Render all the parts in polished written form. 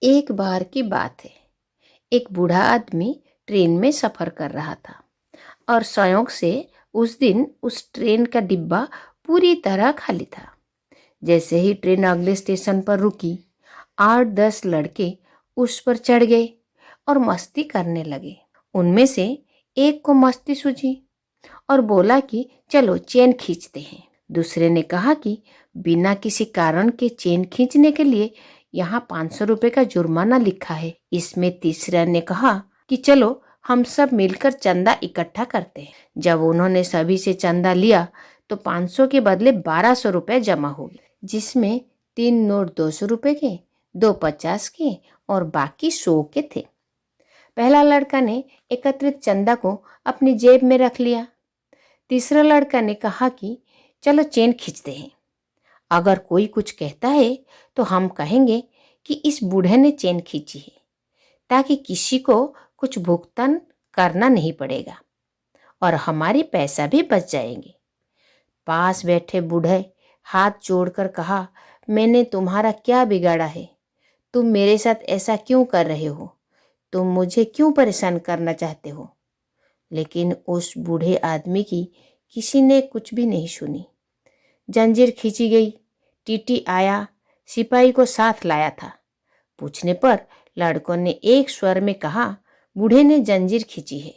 एक बार की बात है। एक बूढ़ा आदमी ट्रेन में सफ़र कर रहा था और संयोग से उस दिन उस ट्रेन का डिब्बा पूरी तरह खाली था। जैसे ही ट्रेन अगले स्टेशन पर रुकी, 8-10 लड़के उस पर चढ़ गए और मस्ती करने लगे। उनमें से एक को मस्ती सूझी और बोला कि चलो चेन खींचते हैं। दूसरे ने कहा कि बिना किसी कारण के चेन खींचने के लिए यहाँ 500 रुपये का जुर्माना लिखा है। इसमें तीसरा ने कहा कि चलो हम सब मिलकर चंदा इकट्ठा करते हैं। जब उन्होंने सभी से चंदा लिया तो 500 के बदले 1200 रुपये जमा हो गए, जिसमें 3 नोट 200 रुपये के, 2 50 के और बाकी 100 के थे। पहला लड़का ने एकत्रित चंदा को अपनी जेब में रख लिया। तीसरा लड़का ने कहा कि चलो चेन खींचते हैं। अगर कोई कुछ कहता है तो हम कहेंगे कि इस बूढ़े ने चेन खींची है, ताकि किसी को कुछ भुगतान करना नहीं पड़ेगा और हमारे पैसा भी बच जाएंगे। पास बैठे बूढ़े हाथ जोड़कर कहा, मैंने तुम्हारा क्या बिगाड़ा है? तुम मेरे साथ ऐसा क्यों कर रहे हो? तुम मुझे क्यों परेशान करना चाहते हो? लेकिन उस बूढ़े आदमी की किसी ने कुछ भी नहीं सुनी। जंजीर खींची गई। टीटी आया, सिपाही को साथ लाया था। पूछने पर लड़कों ने एक स्वर में कहा, बूढ़े ने जंजीर खींची है।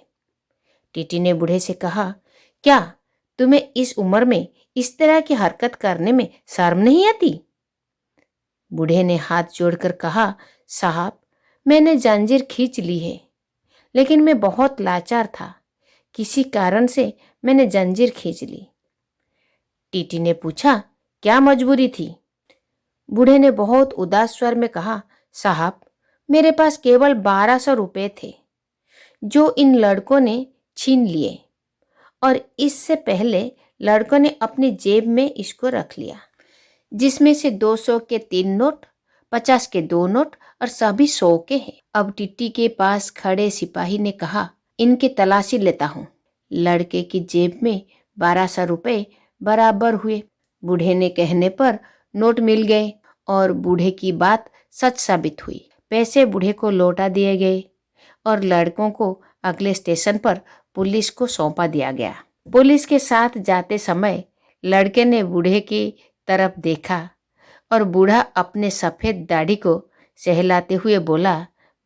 टीटी ने बूढ़े से कहा, क्या तुम्हें इस उम्र में इस तरह की हरकत करने में शर्म नहीं आती? बूढ़े ने हाथ जोड़कर कहा, साहब, मैंने जंजीर खींच ली है, लेकिन मैं बहुत लाचार था। किसी कारण से मैंने जंजीर खींच ली। टीटी ने पूछा, क्या मजबूरी थी? बूढ़े ने बहुत उदास स्वर में कहा, साहब, मेरे पास केवल 1200 रुपये थे, जो इन लड़कों ने छीन लिए और इससे पहले लड़कों ने अपनी जेब में इसको रख लिया, जिसमें से 200 के 3 नोट, 50 के 2 नोट और सभी 100 के हैं। अब टीटी के पास खड़े सिपाही ने कहा, इनकी तलाशी लेता हूँ। लड़के की जेब में 1200 रुपये बराबर हुए। बूढ़े ने कहने पर नोट मिल गए और बूढ़े की बात सच साबित हुई। पैसे बूढ़े को लौटा दिए गए और लड़कों को अगले स्टेशन पर पुलिस को सौंपा दिया गया। पुलिस के साथ जाते समय लड़के ने बूढ़े की तरफ देखा और बूढ़ा अपने सफ़ेद दाढ़ी को सहलाते हुए बोला,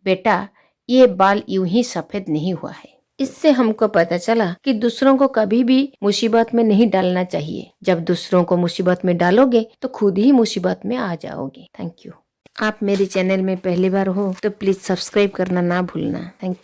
बेटा, ये बाल यूं ही सफ़ेद नहीं हुआ है। इससे हमको पता चला कि दूसरों को कभी भी मुसीबत में नहीं डालना चाहिए। जब दूसरों को मुसीबत में डालोगे तो खुद ही मुसीबत में आ जाओगे। Thank you. आप मेरे चैनल में पहली बार हो तो प्लीज सब्सक्राइब करना ना भूलना। Thank you.